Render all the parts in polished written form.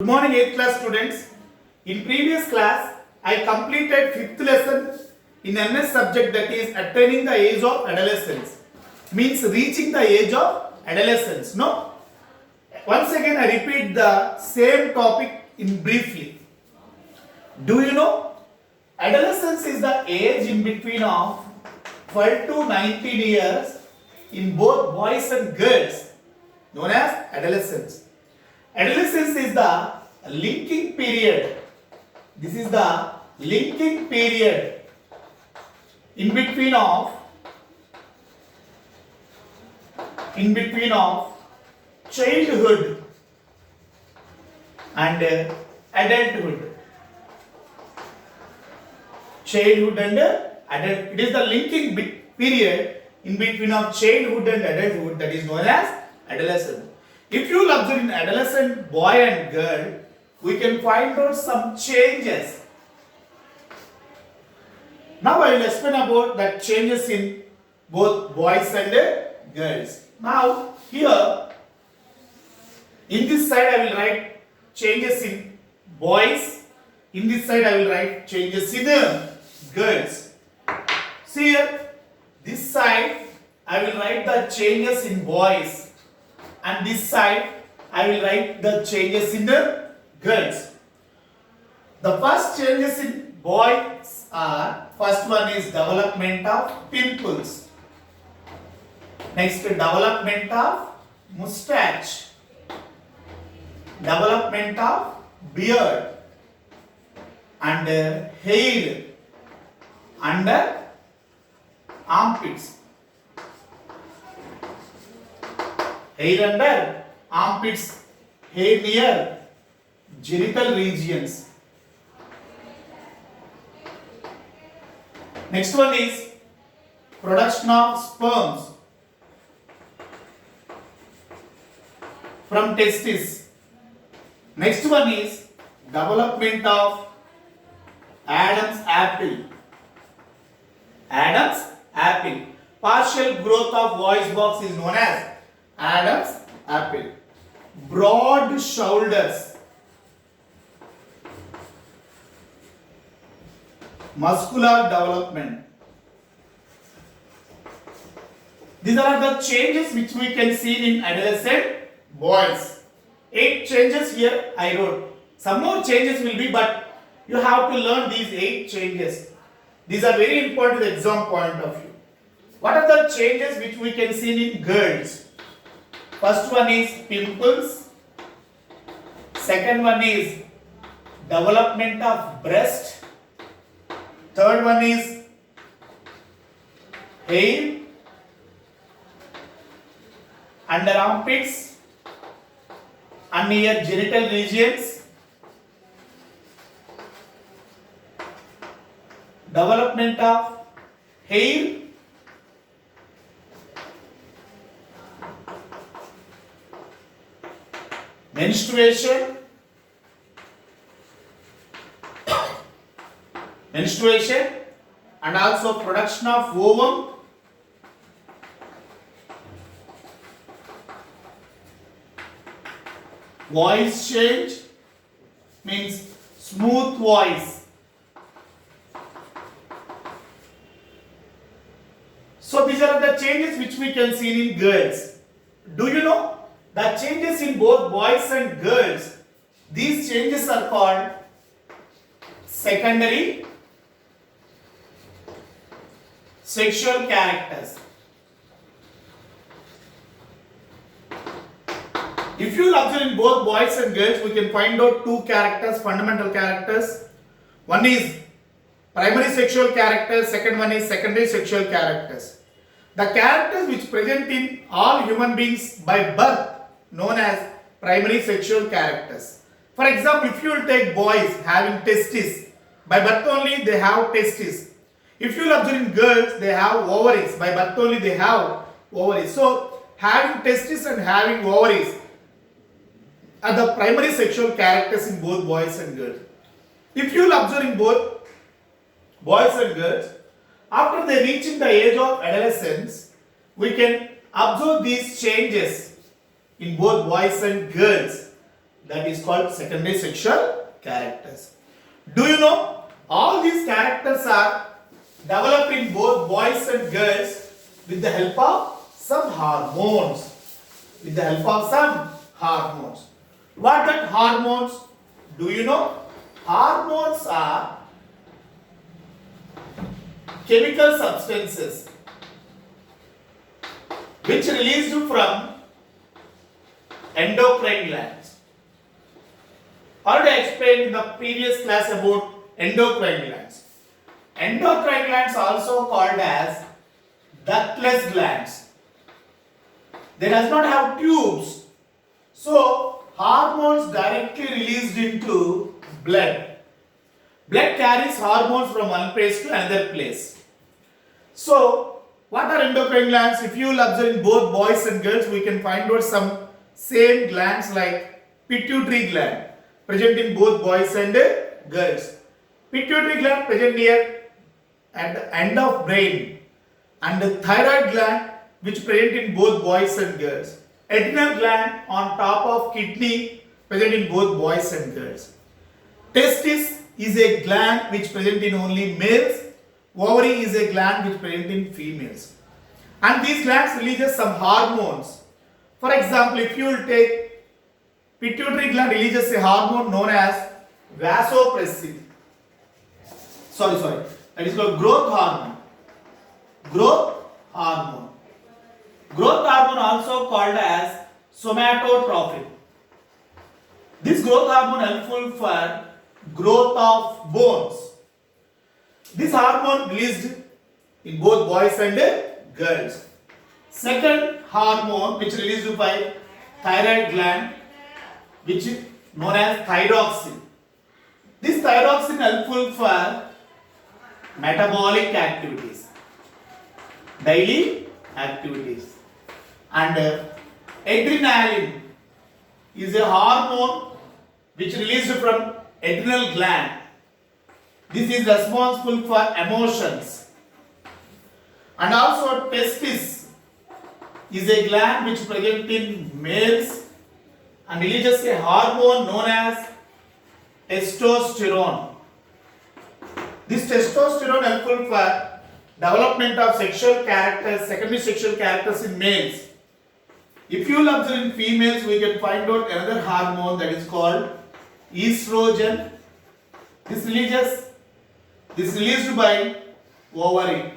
Good morning 8th class students. In previous class, I completed 5th lesson in MS subject, that is attaining the age of adolescence. Means reaching the age of adolescence. No? Once again I repeat the same topic in briefly. Do you know? Adolescence is the age in between of 12 to 19 years in both boys and girls, known as adolescence. Adolescence is the linking period. This is the linking period in between of childhood and adulthood. Childhood and adult. It is the linking period in between of childhood and adulthood, that is known as adolescence. If you will observe in adolescent boy and girl, we can find out some changes. Now I will explain about the changes in both boys and girls. Now here, in this side I will write changes in boys. In this side I will write changes in girls. See here, this side I will write the changes in boys. And this side I will write the changes in the girls. The first changes in boys are, first one is development of pimples. Next, development of mustache. Development of beard. And hair under armpits. Hair under armpits, hair near genital regions. Next one is production of sperms from testes. Next one is development of Adam's apple. Adam's apple. Partial growth of voice box is known as Adam's apple. Broad shoulders. Muscular development. These are the changes which we can see in adolescent boys. 8 changes here I wrote. Some more changes will be, but you have to learn these 8 changes. These are very important to the exam point of view. What are the changes which we can see in girls? First one is pimples. Second one is development of breast. Third one is hair under armpits and near genital regions. Development of hair menstruation and also production of ovum, voice change means smooth voice. So these are the changes which we can see in girls. Do you know the changes in both boys and girls? These changes are called secondary sexual characters. If you observe in both boys and girls, we can find out 2 characters, fundamental characters. One is primary sexual characters, second one is secondary sexual characters. The characters which present in all human beings by birth known as primary sexual characters. For example, if you will take boys having testes, by birth only they have testes. If you will observe in girls, they have ovaries, by birth only they have ovaries. So having testes and having ovaries are the primary sexual characters in both boys and girls. If you will observe in both boys and girls, after they reaching the age of adolescence, we can observe these changes in both boys and girls. that is called secondary sexual characters. Do you know all these characters are developed in both boys and girls with the help of some hormones. With the help of some hormones. What that hormones? Do you know? Hormones are chemical substances which released from endocrine glands. Already explained in the previous class about endocrine glands. Endocrine glands also called as ductless glands. They does not have tubes. So hormones directly released into blood. Blood carries hormones from one place to another place. So what are endocrine glands? If you will observe in both boys and girls, we can find out some same glands like pituitary gland present in both boys and girls. Pituitary gland present here at the end of brain, and the thyroid gland which present in both boys and girls. Adrenal gland on top of kidney present in both boys and girls. Testis is a gland which present in only males. Ovary is a gland which present in females. And these glands releases some hormones. For example, if you will take pituitary gland releases a hormone known as vasopressin. That is called growth hormone. Growth hormone. Growth hormone also called as somatotrophin. This growth hormone helpful for growth of bones. This hormone released in both boys and girls. Second hormone which released by thyroid gland, which is known as thyroxine. This thyroxine helpful for metabolic activities, daily activities. And adrenaline is a hormone which released from adrenal gland. This is responsible for emotions. And also testis is a gland which present in males and releases a hormone known as testosterone. This testosterone helpful for development of sexual characters, secondary sexual characters in males. If you will observe in females, we can find out another hormone that is called estrogen. This released by ovary.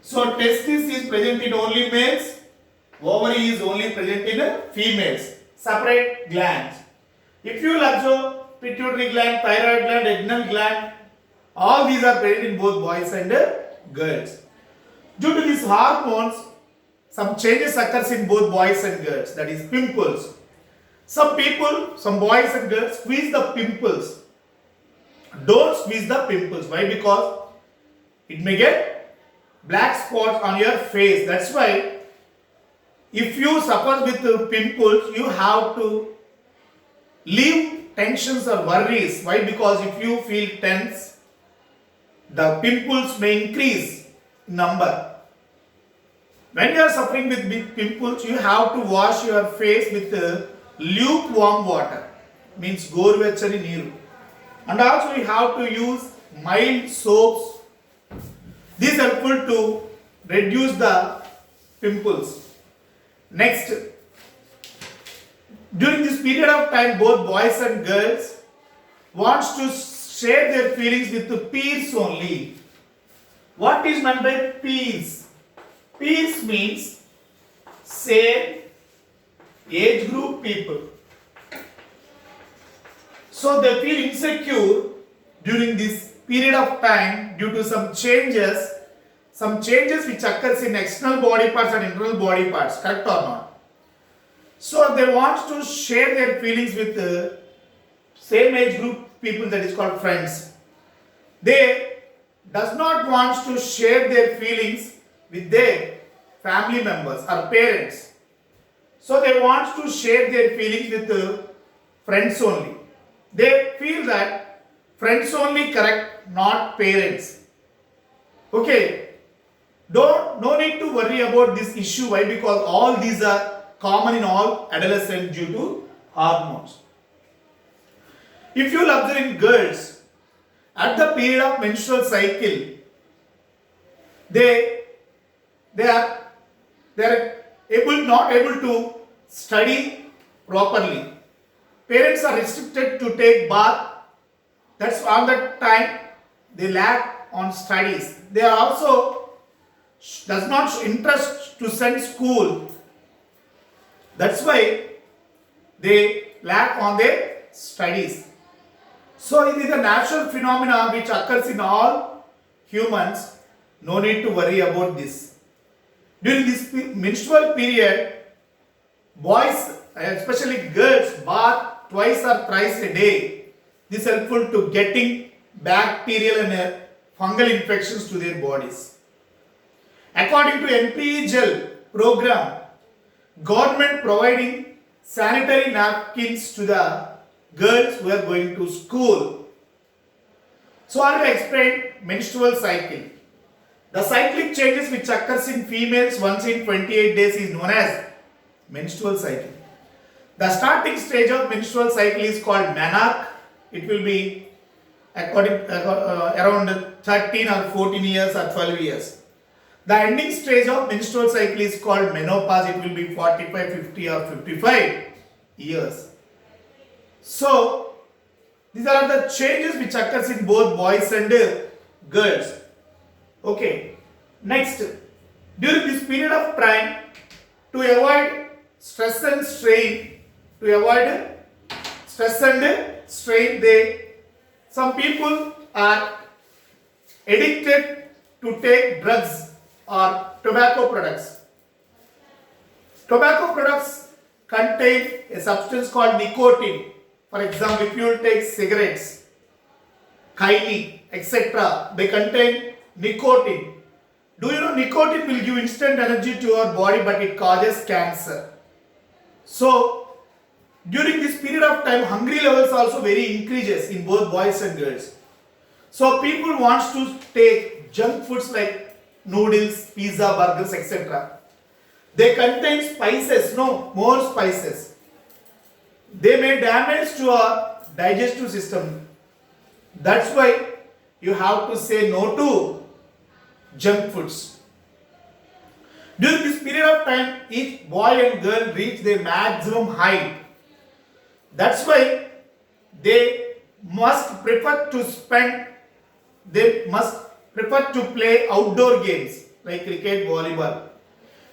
So testis is present in only males, ovary is only present in females. Separate glands. If you will observe pituitary gland, thyroid gland, adrenal gland, all these are present in both boys and girls. Due to these hormones, some changes occurs in both boys and girls, that is pimples. Some boys and girls squeeze the pimples. Don't squeeze the pimples. Why? Because it may get black spots on your face. That's why if you suffer with pimples, you have to leave tensions or worries. Why? Because if you feel tense, the pimples may increase in number. When you are suffering with big pimples, you have to wash your face with lukewarm water, means gorvechari neeru. And also you have to use mild soaps. This is helpful to reduce the pimples. Next, during this period of time, both boys and girls wants to share their feelings with the peers only. What is meant by peers? Peers means same age group people. So they feel insecure during this period of time due to some changes which occurs in external body parts and internal body parts, correct or not? So they want to share their feelings with the same age group people, that is called friends. They does not want to share their feelings with their family members or parents. So they want to share their feelings with the friends only. They feel that friends only correct, not parents. Okay, no need to worry about this issue. Why? Because all these are common in all adolescents due to hormones. If you will observe in girls, at the period of menstrual cycle, they are not able to study properly. Parents are restricted to take bath. That's on that time they lack on studies. They are also does not show interest to send school. That's why they lack on their studies. So it is a natural phenomena which occurs in all humans. No need to worry about this. During this menstrual period, boys, especially girls, bath twice or thrice a day. This is helpful to getting bacterial and fungal infections to their bodies. According to NPE program, government providing sanitary napkins to the girls who are going to school. So I will explain menstrual cycle. The cyclic changes which occurs in females once in 28 days is known as menstrual cycle. The starting stage of menstrual cycle is called menarche. It will be around 13 or 14 years or 12 years. The ending stage of menstrual cycle is called menopause. It will be 45, 50 or 55 years. So, these are the changes which occurs in both boys and girls. Okay. Next, during this period of time, to avoid stress and strain, some people are addicted to take drugs or tobacco products. Tobacco products contain a substance called nicotine. For example, if you will take cigarettes, Kylie, etc., they contain nicotine. Do you know nicotine will give instant energy to your body, but it causes cancer. So, during this period of time, hungry levels also very increases in both boys and girls. So, people wants to take junk foods like noodles, pizza, burgers, etc. They contain spices, more spices. They may damage to our digestive system. That's why you have to say no to junk foods. During this period of time, each boy and girl reach their maximum height. That's why they must prefer to play outdoor games like cricket, volleyball.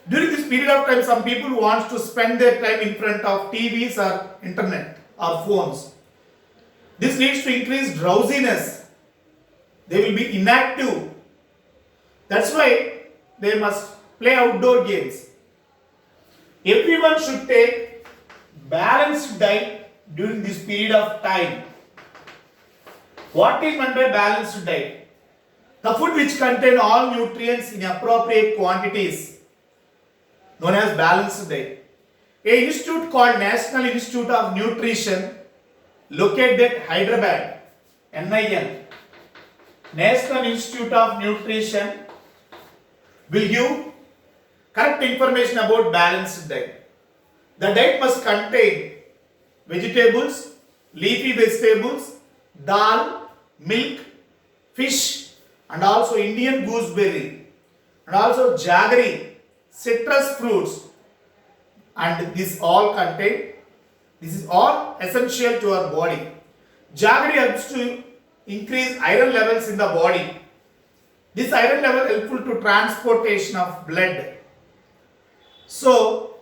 During this period of time, some people want to spend their time in front of TVs or internet or phones. This leads to increased drowsiness. They will be inactive. That's why they must play outdoor games. Everyone should take balanced diet during this period of time. What is meant by balanced diet? The food which contain all nutrients in appropriate quantities, known as balanced diet. A institute called National Institute of Nutrition, located at Hyderabad, NIN, National Institute of Nutrition, will give correct information about balanced diet. The diet must contain vegetables, leafy vegetables, dal, milk, fish, and also Indian gooseberry, and also jaggery, citrus fruits, and this is all essential to our body. Jaggery helps to increase iron levels in the body. This iron level helpful to transportation of blood. So,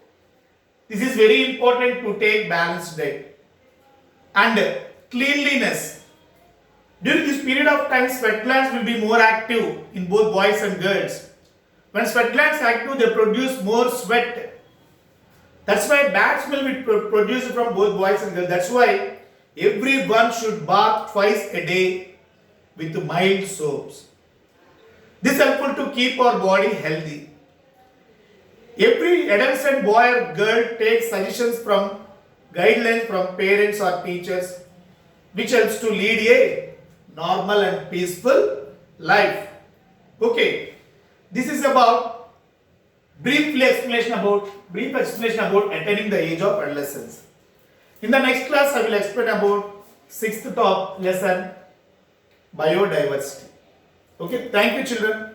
this is very important to take balanced diet. And cleanliness. During this period of time, sweat glands will be more active in both boys and girls. When sweat glands are active, they produce more sweat. That's why bad smell will be produced from both boys and girls. That's why everyone should bath twice a day with mild soaps. This is helpful to keep our body healthy. Every adolescent boy or girl takes suggestions from guidelines from parents or teachers, which helps to lead a normal and peaceful life. Okay, this is about brief explanation about attaining the age of adolescence. In the next class, I will explain about sixth top lesson, biodiversity. Okay, thank you children.